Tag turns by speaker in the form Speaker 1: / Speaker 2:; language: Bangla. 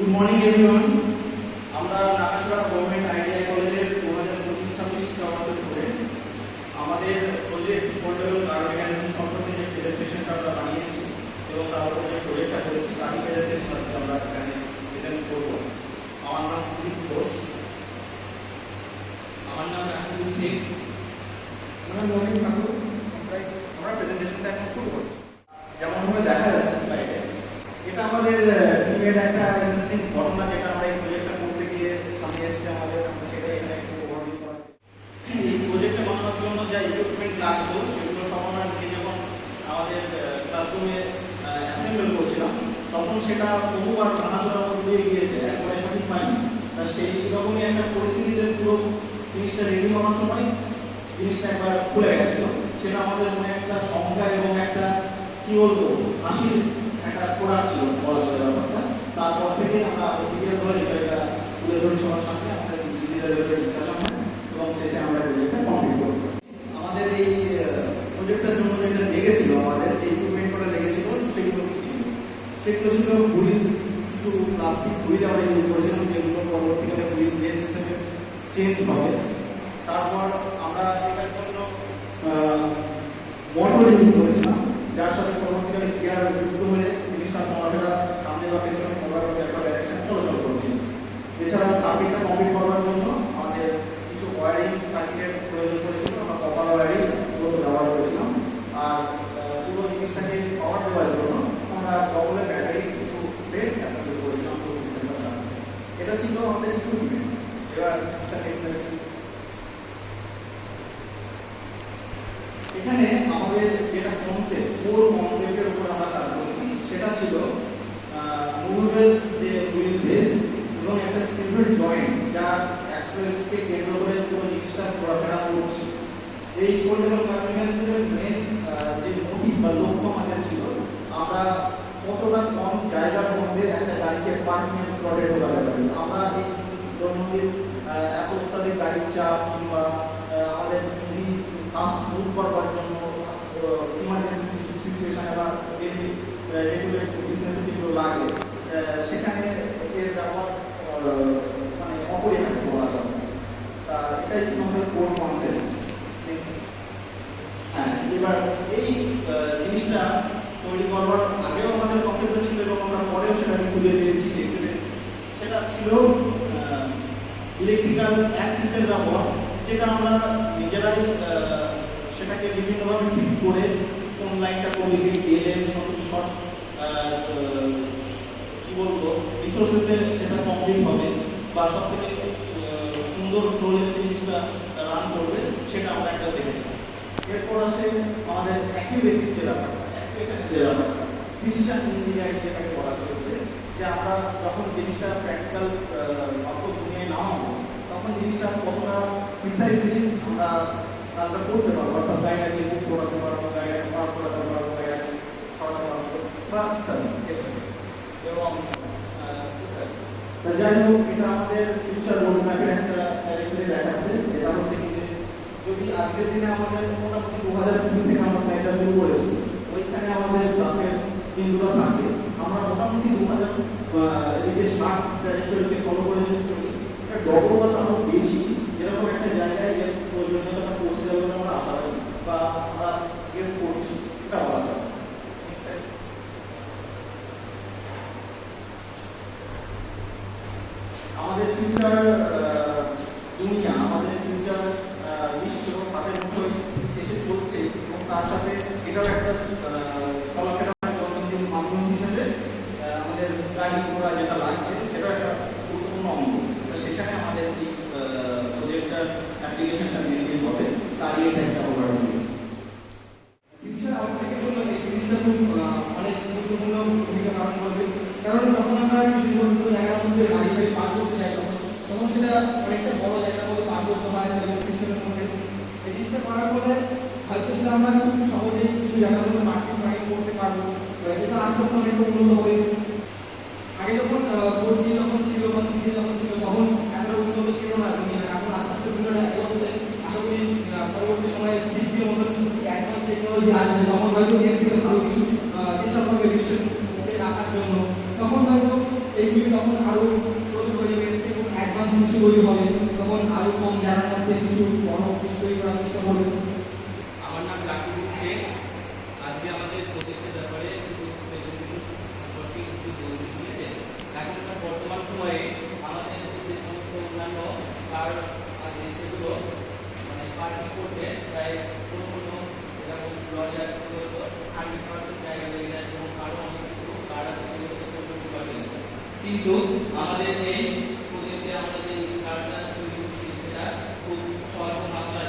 Speaker 1: Good morning everyone. আমরা নাকাশপাড়া গভর্নমেন্ট আইডিয়াই কলেজের 2025-26 শিক্ষাবর্ষ স্টুডেন্ট। আমাদের প্রজেক্ট পোর্টেবল কার্ড মেকানিজম সম্পর্কে যে প্রেজেন্টেশনটা আমরা বানিয়েছি এবং তার উপর যে প্রজেক্টটা করেছি তারই প্রেজেন্টেশন আজকে আমরা এখানে প্রেজেন্ট করব। আমার নাম সুদীপ ঘোষ।
Speaker 2: আমার নাম রাকিবুল শেখ।
Speaker 1: আমার নাম মনির ঠাকুর। আমরা প্রেজেন্টেশনটা এখন শুরু করছি। যেমনভাবে দেখা যাচ্ছে স্লাইডে, এটা আমাদের টিমের একটা ইন্টারেস্টিং ঘটনা, যেটা আমরা এই প্রজেক্টটা করতে গিয়ে সামনে এসেছে আমাদের। আমরা সেটাই এখানে একটু ওভারভিউ করা। এই প্রজেক্টটা বানানোর জন্য যা ইকুইপমেন্ট লাগতো সেগুলো সব আমরা নিয়ে যখন আমাদের ক্লাসরুমে অ্যাসেম্বল করছিলাম তখন সেটা বহুবার ভাঙাচোরার মধ্যে দিয়ে গিয়েছে, একবারে সঠিক পাইনি। তা সেই রকমই একটা পরিস্থিতিতে পুরো জিনিসটা রেডি হওয়ার সময় জিনিসটা একবার খুলে গেছিল। সেটা আমাদের মনে একটা সংখ্যা এবং একটা কি বলবো হাসির একটা খোড়া ছিল বলা চলে ব্যাপারটা। তারপর থেকে আমরা সিরিয়াস হয়ে বিষয়টা তুলে ধরি সবার সামনে, আমাদের নিজেদের ডিসকাশন হয় এবং শেষে আমরা প্রজেক্টটা কমপ্লিট করব। আমাদের এই প্রজেক্টটার জন্য যেটা লেগেছিল, আমাদের এই ইকুইপমেন্টগুলো লেগেছিল, সেগুলো কি ছিল? সেগুলো ছিল হুইল, কিছু প্লাস্টিক হুইল আমরা ইউজ করেছিলাম, যেগুলো পরবর্তীকালে হুইল বেস হিসেবে চেঞ্জ হবে। তারপর আমরা এটার জন্য মোটর ইউজ করেছিলাম, যার সাথে পরবর্তীকালে গিয়ার যুক্ত হয়ে জিনিসটা চলাফেরা সামনে বা পেছনে মোটর একটা ডাইরেকশন চলাচল করছিল। এছাড়া সার্কিটটা কমপ্লিট করার জন্য আমাদের কিছু ওয়্যারিং সার্কিটের প্রয়োজন পড়েছিল, আমরা কপার ওয়্যারিং গুলো ব্যবহার করেছিলাম। আর পুরো জিনিসটাকে পাওয়ার দেওয়ার জন্য আমরা ডবলের ব্যাটারি কিছু সেট অ্যাসেম্বল করেছিলাম পুরো সিস্টেমটার সাথে। এটা ছিল আমাদের ইকুইপমেন্ট। এবার এখানে আমাদের যেটা কনসেপ্ট, ফোর কনসেপ্টের উপর আমরা কাজ করছি, সেটা ছিল মুভেবল যে হুইল বেস এবং একটা পিভট জয়েন্ট যার অ্যাক্সেসকে কেন্দ্র করে পুরো জিনিসটা ঘোরাফেরা করছে। এই পোর্টেবল কার্ড মেকানিজমের মেন যে মোটিভ বা লক্ষ্য আমাদের ছিল, আমরা কতটা কম জায়গার মধ্যে একটা গাড়িকে পার্কিং স্লটে ঢোকাতে পারি। আমরা এই দৈনন্দিন এত অত্যাধিক গাড়ির চাপ কিংবা আমাদের ইজি ফাস্ট মুভ করবার জন্য ইমার্জেন্সি সিচুয়েশনে বা রেগুলার বিজনেসে যেগুলো লাগে সেখানে এর ব্যবহার মানে অপরিহার্য বলা যাবে। তা এটাই ছিল আমাদের কোর কনসেপ্ট। হ্যাঁ, এবার এই জিনিসটা তৈরি করবার আগেও আমাদের কনসেপ্ট ছিল এবং আমরা পরেও সেটাকে খুলে পেয়েছি, দেখতে পেয়েছি। সেটা ছিল ইলেকট্রিক্যাল অ্যাক্সিসের ব্যবহার, যেটা আমরা নিজেরাই সেটাকে বিভিন্নভাবে ফিট করে কোন লাইনটা কোন দিকে গেলে সবচেয়ে শর্ট কি বলবো রিসোর্সেসে সেটা কমপ্লিট হবে বা সব থেকে সুন্দর ফ্লোলেস জিনিসটা রান করবে, সেটা আমরা একটা দেখেছিলাম। এরপর আসে আমাদের অ্যাকিউরেসি যে ব্যাপারটা, অ্যাকুয়েশনের যে ব্যাপারটা, ডিসিশন ইঞ্জিনিয়ারিং যেটাকে বলা চলছে, যে আমরা যখন জিনিসটা প্র্যাকটিক্যাল বাস্তব দুনিয়ায় নামাবো তখন জিনিসটা কতটা প্রিসাইজলি আমরা কাজটা করতে পারবো, অর্থাৎ গাড়িটাকে মুভ করাতে পারবো, গাড়িটাকে পার্ক করাতে পারবো, গাড়িটাকে সরাতে পারবো বা এবং যাই হোক, এটা আমাদের ফিউচার রোড ম্যাপের একটা ক্যারেক্টারে দেখাচ্ছে। যেটা হচ্ছে কি, যে যদি আজকের দিনে আমাদের মোটামুটি 2020 থেকে আমরা স্লাইডটা শুরু করেছি, ওইখানে আমাদের ট্রাফের দিনগুলো থাকে, আমরা মোটামুটি 2060 ট্র্যাজেক্টরিকে ফলো করে যদি চলি, এটা ডবল বা তারও বেশি এরকম একটা জায়গায় এর প্রয়োজনীয়তাটা পৌঁছে যাবে বলে আমরা আশাবাদী বা আমরা গেস করছি, এটা বলা যায়। আমাদের ফিউচার দুনিয়া, আমাদের ফিউচার বিশ্ব হাতের মুঠোয় এসে চলছে এবং তার সাথে এটাও একটা চলাফেরার দৈনন্দিন মাধ্যম হিসেবে আমাদের গাড়ি ঘোড়া যেটা লাগছে সেটাও একটা গুরুত্বপূর্ণ অঙ্গ। সেখানে আমাদের এই প্রজেক্টটার অ্যাপ্লিকেশনটা মেনলি হবে, তারই এটা একটা ওভারভিউ। ফিউচার আউটলুকের জন্য এই জিনিসটা খুব অনেক গুরুত্বপূর্ণ ভূমিকা পালন করবে। কারণ যখন আমরা কিছু জায়গার মধ্যে গাড়ি পার করতে যাই তখন সেটা অনেকটা বড় জায়গার মধ্যে পার করতে হয় সিস্টেমের মধ্যে। এই জিনিসটা করার ফলে হয়তো সেটা আমরা খুব সহজেই কিছু জায়গার মধ্যে পার্কিং করতে পারবো। এটা আস্তে আস্তে অনেকটা উন্নত হবে। আগে যখন 4G যখন ছিল বা 3G যখন ছিল তখন এতটা উন্নত ছিল না দুনিয়া। এখন আস্তে আস্তে দুনিয়াটা এগোচ্ছে। আশা করি পরবর্তী সময়ে 6G এর মতো অ্যাডভান্স টেকনোলজি আসবে, তখন হয়তো এর থেকে ভালো কিছু চেষ্টা করবে বিশ্বের মুখে রাখার জন্য। তখন হয়তো এইগুলি
Speaker 2: তখন আরো ছোট ছোট হয়ে যাবে, এর থেকে অ্যাডভান্স কিছু তৈরি হবে, তখন আরো কম জায়গার মধ্যে কিছু বড় কিছু তৈরি করার চেষ্টা করবে।
Speaker 3: আমার নাম রাকিবুল শেখ। আজকে আমাদের প্রজেক্টের ব্যাপারে কিছু প্রেজেন্টেশন সম্পর্কে কিছু বলতে দিয়েছে। এখনকার বর্তমান সময়ে আমাদের যে সমস্ত অন্যান্য কার আছে সেগুলো মানে পার্কিং করতে প্রায় কোনো কোনো যেরকম লরি আছে সেগুলো 100% জায়গা লেগে যায় এবং আরও অনেক কিছু কার আছে সেগুলোতে পর্যন্ত পাবে। কিন্তু আমাদের এই প্রজেক্টে আমরা যে কারটা তৈরি করছি সেটা খুব স্বল্প মাত্রা